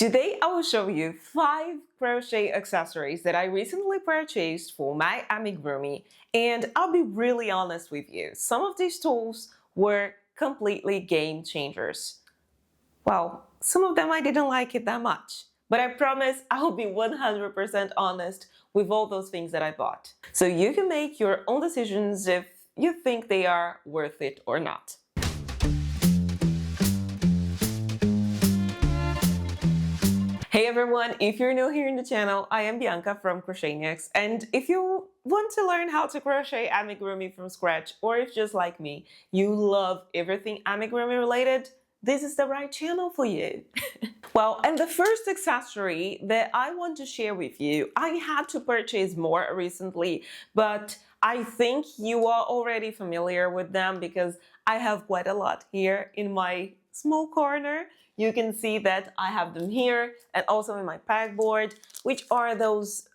Today I will show you 5 crochet accessories that I recently purchased for my amigurumi, and I'll be really honest with you, some of these tools were completely game changers. Well, some of them I didn't like it that much, but I promise I'll be 100% honest with all those things that I bought. So you can make your own decisions if you think they are worth it or not. Hey everyone, if you're new here in the channel, I am Bianca from Crocheniacs, and if you want to learn how to crochet amigurumi from scratch, or if just like me, you love everything amigurumi related, this is the right channel for you. Well, and the first accessory that I want to share with you, I had to purchase more recently, but I think you are already familiar with them because I have quite a lot here in my small corner. You can see that I have them here and also in my pegboard, which are those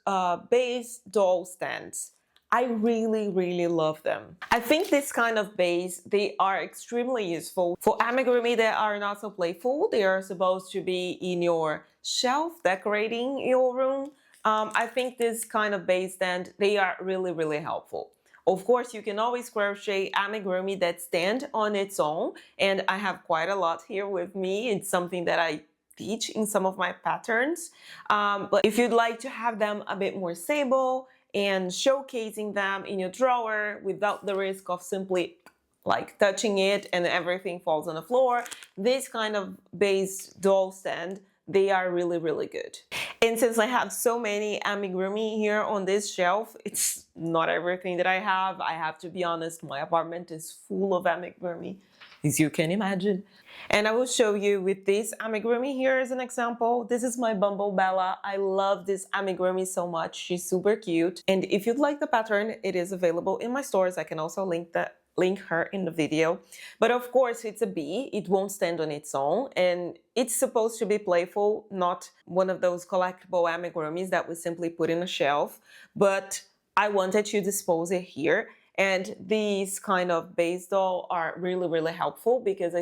base doll stands. I really love them. I think this kind of base, they are extremely useful. For amigurumi that are not so playful, they are supposed to be in your shelf decorating your room. I think this kind of base stand, they are really helpful. Of course, you can always crochet amigurumi that stand on its own, and I have quite a lot here with me. It's something that I teach in some of my patterns. But if you'd like to have them a bit more stable and showcasing them in your drawer without the risk of simply like touching it and everything falls on the floor, this kind of base doll stand, they are really good. And since I have so many amigurumi here on this shelf, it's not everything that I have to be honest, my apartment is full of amigurumi, as you can imagine. And I will show you with this amigurumi here as an example. This is my Bumble Bella. I love this amigurumi so much, she's super cute. And if you'd like the pattern, it is available in my stores. I can also link her in the video. But of course, it's a bee, it won't stand on its own, and it's supposed to be playful, not one of those collectible amigurumis that we simply put in a shelf. But I wanted to dispose it here, and these kind of base doll are really helpful because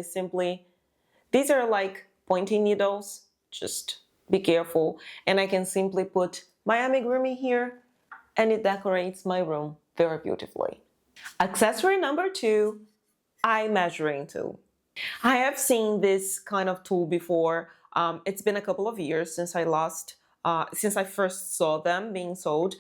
these are like pointy needles, just be careful, and I can simply put my amigurumi here and it decorates my room very beautifully. Accessory number 2, eye measuring tool. I have seen this kind of tool before. It's been a couple of years since I first saw them being sold.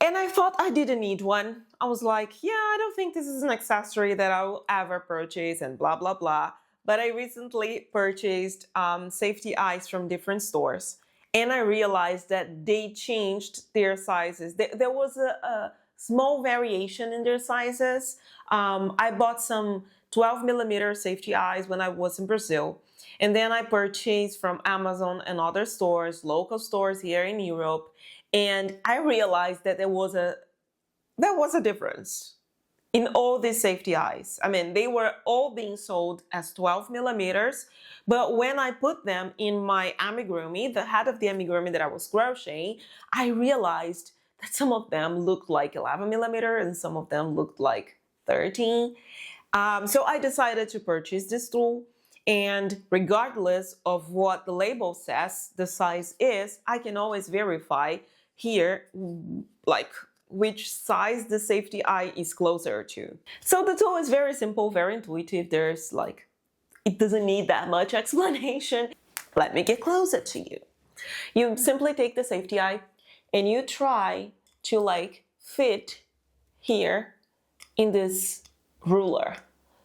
And I thought I didn't need one. I was like, yeah, I don't think this is an accessory that I will ever purchase and blah blah. But I recently purchased safety eyes from different stores. And I realized that they changed their sizes. There was a small variation in their sizes. I bought some 12mm safety eyes when I was in Brazil. And then I purchased from Amazon and other stores, local stores here in Europe. And I realized that there was a difference in all these safety eyes. I mean, they were all being sold as 12mm, but when I put them in my amigurumi, the head of the amigurumi that I was crocheting, I realized that some of them looked like 11mm and some of them looked like 13. So I decided to purchase this tool, and regardless of what the label says the size is, I can always verify here like which size the safety eye is closer to. So the tool is very simple, very intuitive. It doesn't need that much explanation. Let me get closer to you. You simply take the safety eye and you try to like fit here in this ruler.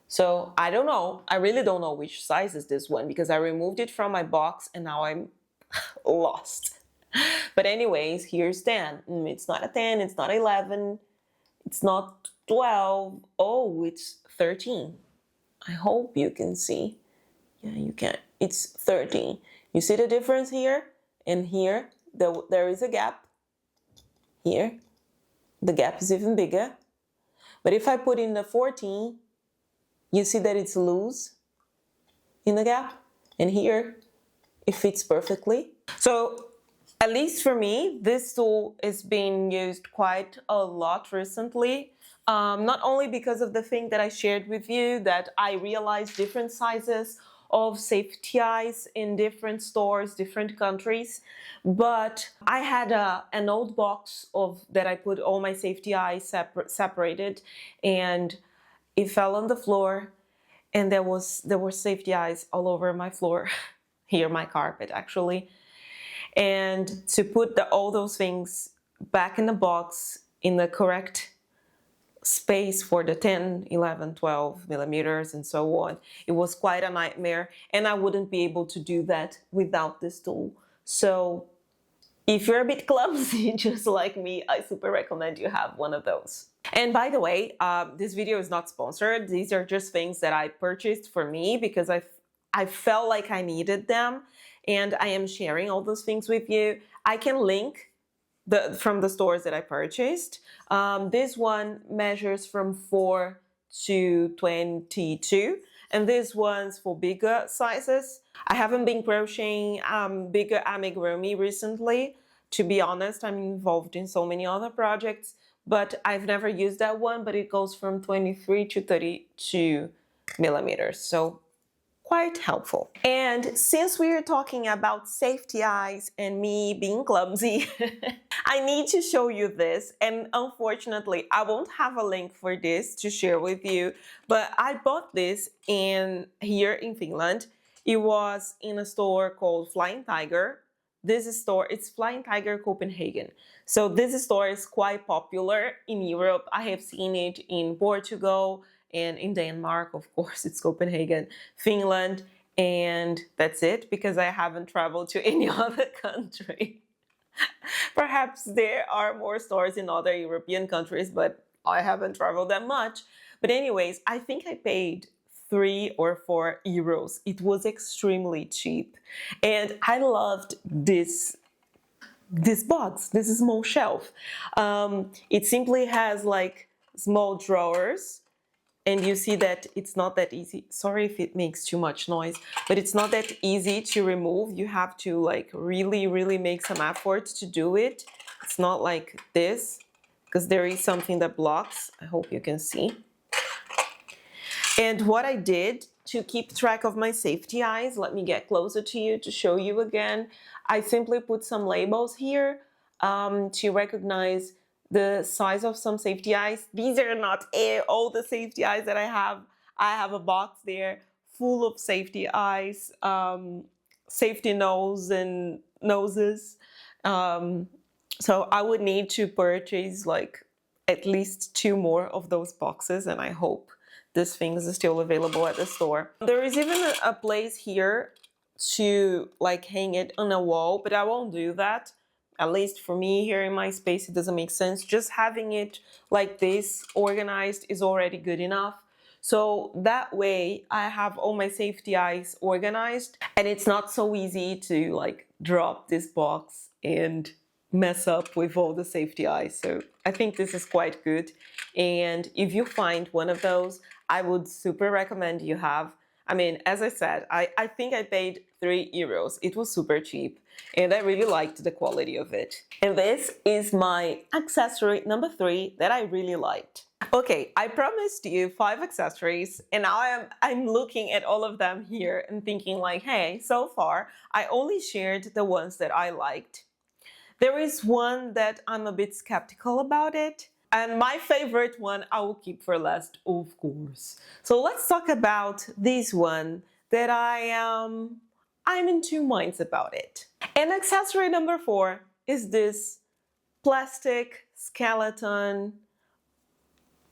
So I really don't know which size is this one because I removed it from my box and now I'm lost. But anyways, here's 10. It's not a 10, it's not 11, it's not 12. Oh, it's 13. I hope you can see. Yeah, you can. It's 13. You see the difference here? And here, there is a gap. Here, the gap is even bigger. But if I put in the 14, you see that it's loose in the gap. And here, it fits perfectly. So, at least for me, this tool is being used quite a lot recently. Not only because of the thing that I shared with you, that I realized different sizes of safety eyes in different stores, different countries, but I had an old box of that I put all my safety eyes separated, and it fell on the floor, and there were safety eyes all over my floor, here my carpet actually. And to put all those things back in the box in the correct space for the 10, 11, 12 millimeters and so on, it was quite a nightmare, and I wouldn't be able to do that without this tool. So if you're a bit clumsy just like me, I super recommend you have one of those. And by the way, this video is not sponsored. These are just things that I purchased for me because I felt like I needed them, and I am sharing all those things with you. I can link from the stores that I purchased. This one measures from 4 to 22, and this one's for bigger sizes. I haven't been crocheting bigger amigurumi recently. To be honest, I'm involved in so many other projects, but I've never used that one, but it goes from 23 to 32 millimeters. So quite helpful. And since we are talking about safety eyes and me being clumsy, I need to show you this, and unfortunately I won't have a link for this to share with you, but I bought this here in Finland. It was in a store called Flying Tiger. This store, it's Flying Tiger Copenhagen. So this store is quite popular in Europe. I have seen it in Portugal, and in Denmark, of course, it's Copenhagen, Finland, and that's it, because I haven't traveled to any other country. Perhaps there are more stores in other European countries, but I haven't traveled that much. But anyways, I think I paid 3 or 4 euros. It was extremely cheap. And I loved this box, this small shelf. It simply has like small drawers. And you see that it's not that easy. Sorry if it makes too much noise, but it's not that easy to remove. You have to like really, really make some effort to do it. It's not like this, because there is something that blocks. I hope you can see. And what I did to keep track of my safety eyes, let me get closer to you to show you again. I simply put some labels here to recognize the size of some safety eyes. These are not all the safety eyes that I have. I have a box there full of safety eyes, safety noses. So I would need to purchase like at least 2 more of those boxes, and I hope this thing is still available at the store. There is even a place here to like hang it on a wall, but I won't do that. At least for me here in my space, it doesn't make sense. Just having it like this organized is already good enough. So that way I have all my safety eyes organized, and it's not so easy to like drop this box and mess up with all the safety eyes. So I think this is quite good. And if you find one of those, I would super recommend you have. I mean, as I said, I think I paid 3 euros. It was super cheap, and I really liked the quality of it. And this is my accessory number 3 that I really liked. Okay, I promised you 5 accessories, and now I'm looking at all of them here and thinking like, hey, so far I only shared the ones that I liked. There is one that I'm a bit skeptical about it. And my favorite one I will keep for last, of course. So let's talk about this one that I'm in 2 minds about it. And accessory number 4 is this plastic skeleton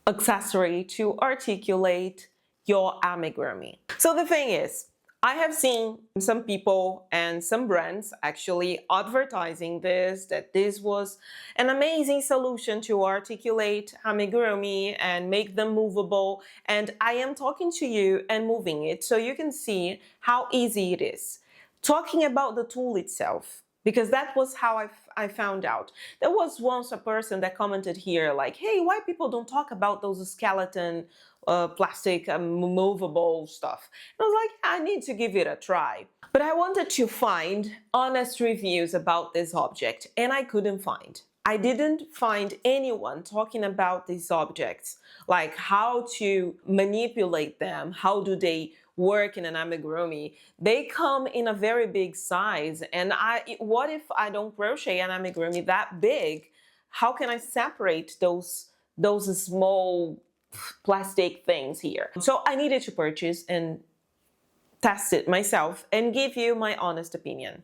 accessory to articulate your amigurumi. So the thing is, I have seen some people and some brands actually advertising that this was an amazing solution to articulate amigurumi and make them movable. And I am talking to you and moving it so you can see how easy it is. Talking about the tool itself, because that was how I found out. There was once a person that commented here like, hey, why people don't talk about those skeleton plastic movable stuff? And I was like, I need to give it a try. But I wanted to find honest reviews about this object, and I couldn't find. I didn't find anyone talking about these objects, like how to manipulate them, how do they work in an amigurumi, they come in a very big size. And what if I don't crochet an amigurumi that big? How can I separate those small plastic things here? So I needed to purchase and test it myself and give you my honest opinion.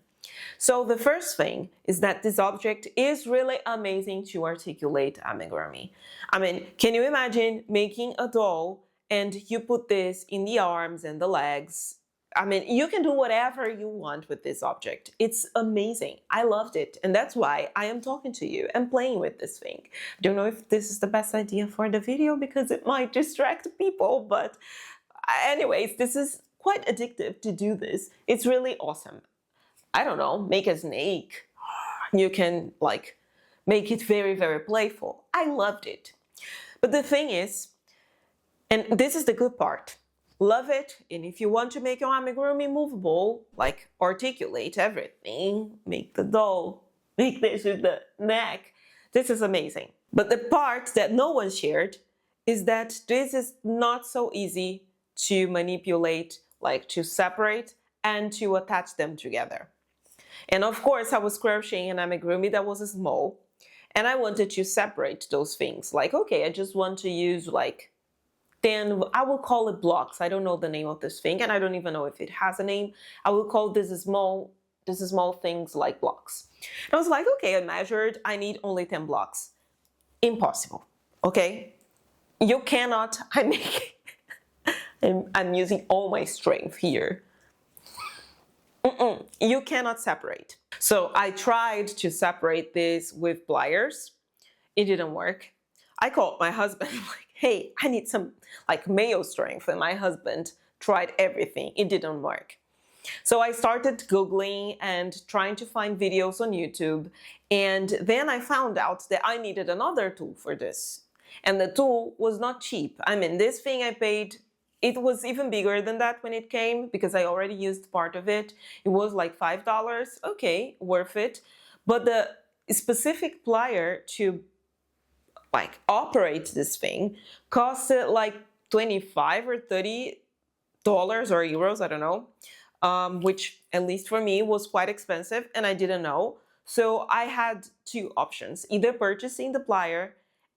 So the first thing is that this object is really amazing to articulate amigurumi. I mean, can you imagine making a doll and you put this in the arms and the legs? I mean, you can do whatever you want with this object. It's amazing. I loved it. And that's why I am talking to you and playing with this thing. I don't know if this is the best idea for the video because it might distract people, but anyways, this is quite addictive to do this. It's really awesome. I don't know, make a snake. You can like make it very, very playful. I loved it. But the thing is, and this is the good part, love it. And if you want to make your amigurumi movable, like articulate everything, make the doll, make this with the neck, this is amazing. But the part that no one shared is that this is not so easy to manipulate, like to separate and to attach them together. And of course, I was crocheting an amigurumi that was small, and I wanted to separate those things. Like, okay, I just want to use like 10, I will call it blocks. I don't know the name of this thing, and I don't even know if it has a name. I will call this small things like blocks. And I was like, okay, I measured, I need only 10 blocks. Impossible, okay? You cannot, I'm using all my strength here. You cannot separate. So I tried to separate this with pliers. It didn't work. I called my husband like, hey, I need some like male strength. And my husband tried everything. It didn't work. So I started Googling and trying to find videos on YouTube. And then I found out that I needed another tool for this. And the tool was not cheap. I mean, this thing I paid, it was even bigger than that when it came because I already used part of it. It was like $5. Okay, worth it. But the specific plier to like operate this thing costed like $25 or $30 or euros, I don't know, which at least for me was quite expensive and I didn't know. So I had two options, either purchasing the plier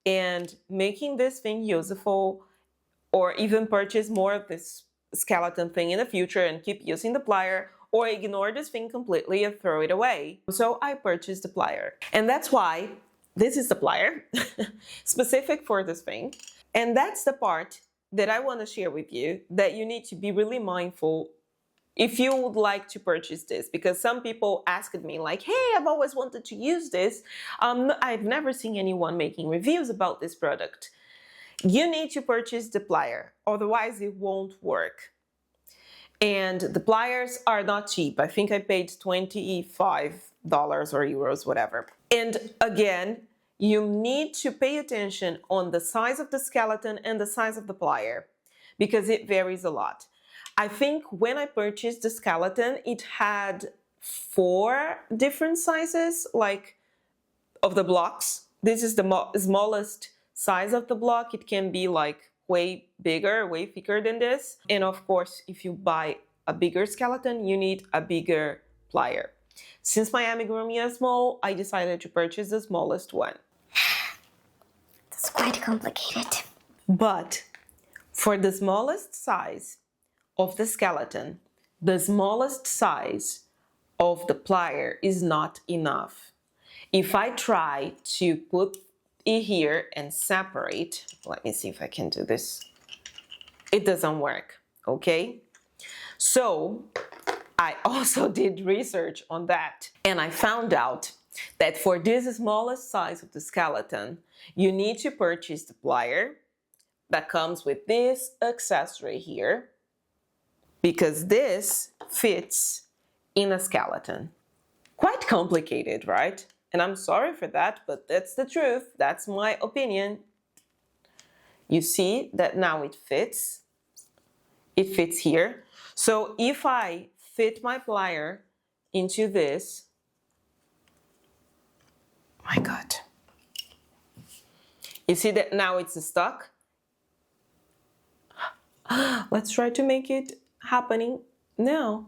and making this thing useful, or even purchase more of this skeleton thing in the future and keep using the plier, or ignore this thing completely and throw it away. So I purchased the plier. And that's why this is the plier, specific for this thing. And that's the part that I want to share with you, that you need to be really mindful if you would like to purchase this, because some people asked me like, hey, I've always wanted to use this. I've never seen anyone making reviews about this product. You need to purchase the plier, otherwise it won't work. And the pliers are not cheap. I think I paid $25 or euros, whatever. And again, you need to pay attention on the size of the skeleton and the size of the plier, because it varies a lot. I think when I purchased the skeleton, it had 4 different sizes, like of the blocks. This is the smallest size of the block. It can be like way bigger, way thicker than this. And of course, if you buy a bigger skeleton, you need a bigger plier. Since my amigurumi is small, I decided to purchase the smallest one. That's quite complicated. But for the smallest size of the skeleton, the smallest size of the plier is not enough. If I try to put it here and separate, let me see if I can do this. It doesn't work, okay? So I also did research on that, and I found out that for this smallest size of the skeleton, you need to purchase the plier that comes with this accessory here, because this fits in a skeleton. Quite complicated, right? And I'm sorry for that, but that's the truth. That's my opinion. You see that now it fits. It fits here. So if I fit my plier into this, my God. You see that now it's stuck? Let's try to make it happening now.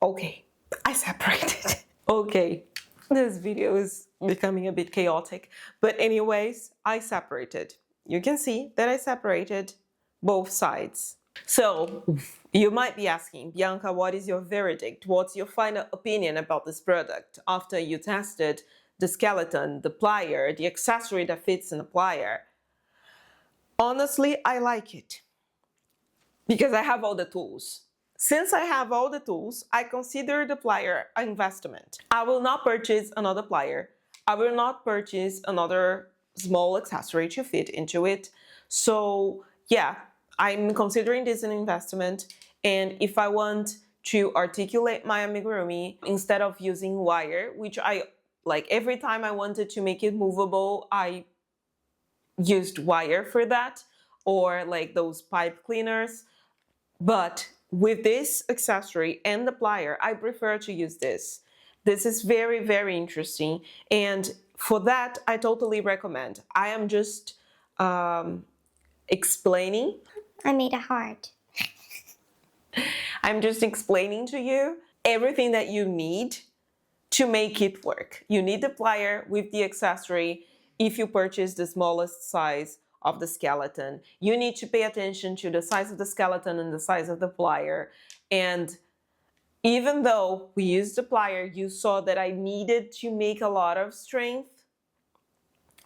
Okay, I separated. Okay, this video is becoming a bit chaotic, but anyways, I separated. You can see that I separated both sides. So you might be asking, Bianca, what is your verdict? What's your final opinion about this product after you tested the skeleton, the plier, the accessory that fits in the plier? Honestly, I like it because I have all the tools. Since I have all the tools, I consider the plier an investment. I will not purchase another plier. I will not purchase another small accessory to fit into it. So yeah, I'm considering this an investment. And if I want to articulate my amigurumi, instead of using wire, which I like every time I wanted to make it movable, I used wire for that, or like those pipe cleaners. But with this accessory and the plier, I prefer to use this. This is very, very interesting. And for that, I totally recommend. I am just explaining. I made a heart. I'm just explaining to you everything that you need to make it work. You need the plier with the accessory. If you purchase the smallest size of the skeleton, you need to pay attention to the size of the skeleton and the size of the plier. And even though we used the plier, you saw that I needed to make a lot of strength.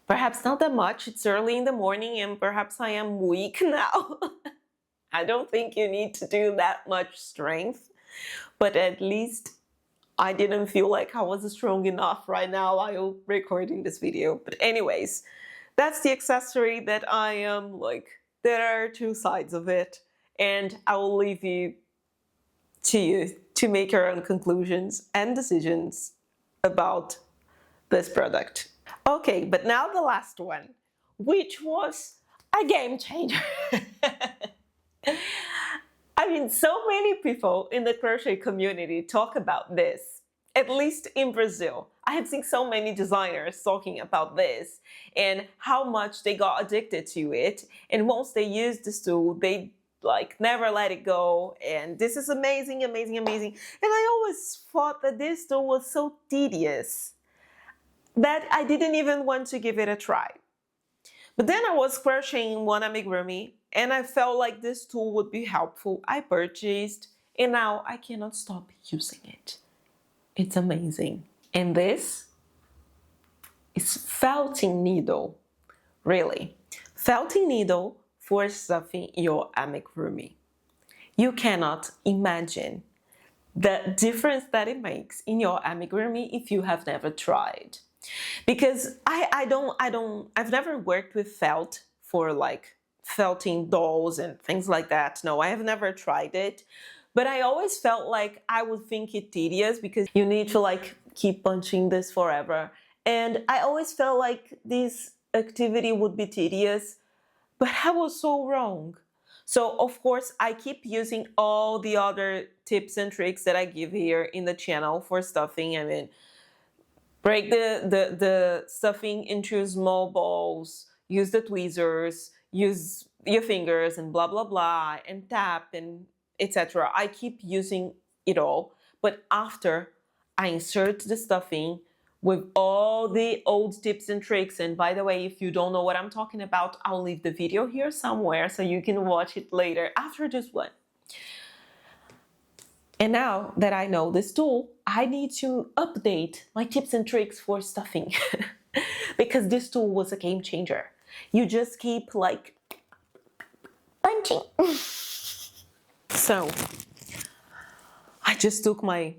Perhaps not that much. It's early in the morning and perhaps I am weak now. I don't think you need to do that much strength, but at least I didn't feel like I was strong enough right now while recording this video. But anyways, that's the accessory that I am like, there are two sides of it, and I will leave you to make your own conclusions and decisions about this product. Okay, but now the last one, which was a game changer. I mean, so many people in the crochet community talk about this, at least in Brazil. I have seen so many designers talking about this and how much they got addicted to it. And once they use this tool, they like never let it go. And this is amazing, amazing, amazing. And I always thought that this tool was so tedious that I didn't even want to give it a try. But then I was crocheting one amigurumi and I felt like this tool would be helpful. I purchased and now I cannot stop using it. It's amazing. And this is felting needle, really. Felting needle for stuffing your amigurumi. You cannot imagine the difference that it makes in your amigurumi if you have never tried. Because I've never worked with felt for like felting dolls and things like that. No, I have never tried it. But I always felt like I would think it tedious because you need to like keep punching this forever. And I always felt like this activity would be tedious, but I was so wrong. So of course I keep using all the other tips and tricks that I give here in the channel for stuffing. I mean, break the stuffing into small balls, use the tweezers, use your fingers and blah, blah, blah, and tap and etc. I keep using it all, but after I insert the stuffing with all the old tips and tricks, and by the way, if you don't know what I'm talking about, I'll leave the video here somewhere so you can watch it later after this one. And now that I know this tool, I need to update my tips and tricks for stuffing because this tool was a game changer. You just keep like Punching. So I just took my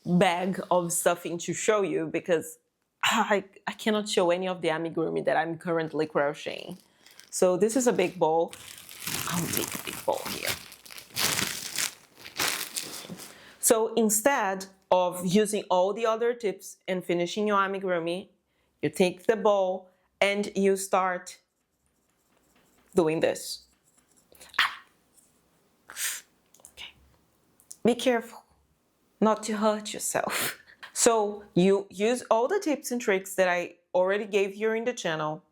bag of stuffing to show you because I cannot show any of the amigurumi that I'm currently crocheting. So this is a big ball. I'll make a big ball here. So instead of using all the other tips and finishing your amigurumi, you take the ball and you start doing this. Okay. Be careful not to hurt yourself. So you use all the tips and tricks that I already gave you in the channel.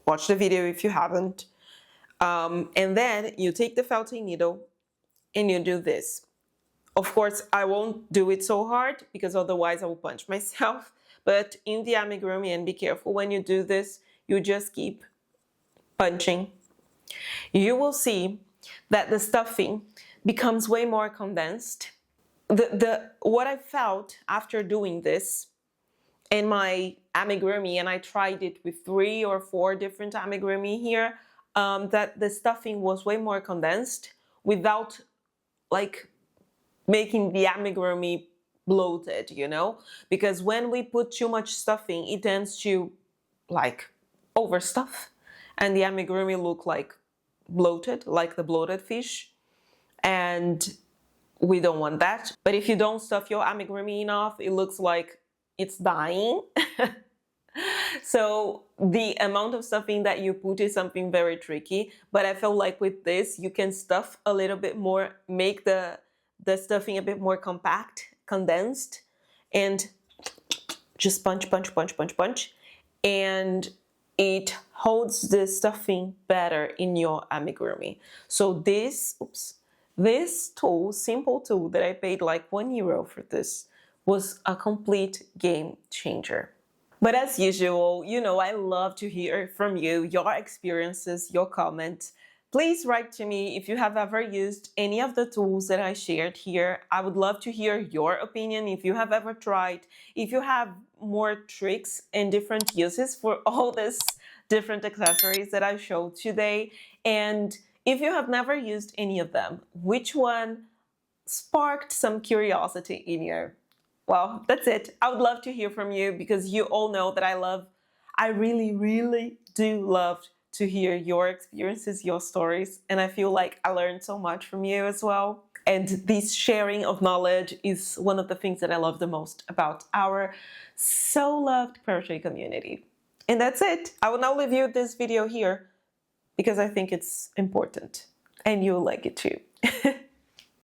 watch the video if you haven't. And then you take the felting needle and you do this. Of course, I won't do it so hard because otherwise I will punch myself. But in the amigurumi, and be careful when you do this, you just keep punching. You will see that the stuffing becomes way more condensed. What I felt after doing this in my amigurumi, and I tried it with 3 or 4 different amigurumi here, that the stuffing was way more condensed without like making the amigurumi bloated, you know? Because when we put too much stuffing, it tends to like overstuff, and the amigurumi look like bloated, like the bloated fish, and we don't want that. But if you don't stuff your amigurumi enough, it looks like it's dying. So the amount of stuffing that you put is something very tricky, but I feel like with this you can stuff a little bit more, make the stuffing a bit more compact, condensed, and just punch, punch, punch, punch, punch, and it holds the stuffing better in your amigurumi. So this tool, simple tool that I paid like €1 for this, was a complete game changer. But as usual, you know, I love to hear from you, your experiences, your comments. Please write to me if you have ever used any of the tools that I shared here. I would love to hear your opinion if you have ever tried, if you have more tricks and different uses for all these different accessories that I showed today. And if you have never used any of them, which one sparked some curiosity in you? Well, that's it. I would love to hear from you because you all know that I really, really do love to hear your experiences, your stories, and I feel like I learned so much from you as well. And this sharing of knowledge is one of the things that I love the most about our so loved crochet community. And that's it. I will now leave you with this video here because I think it's important and you'll like it too.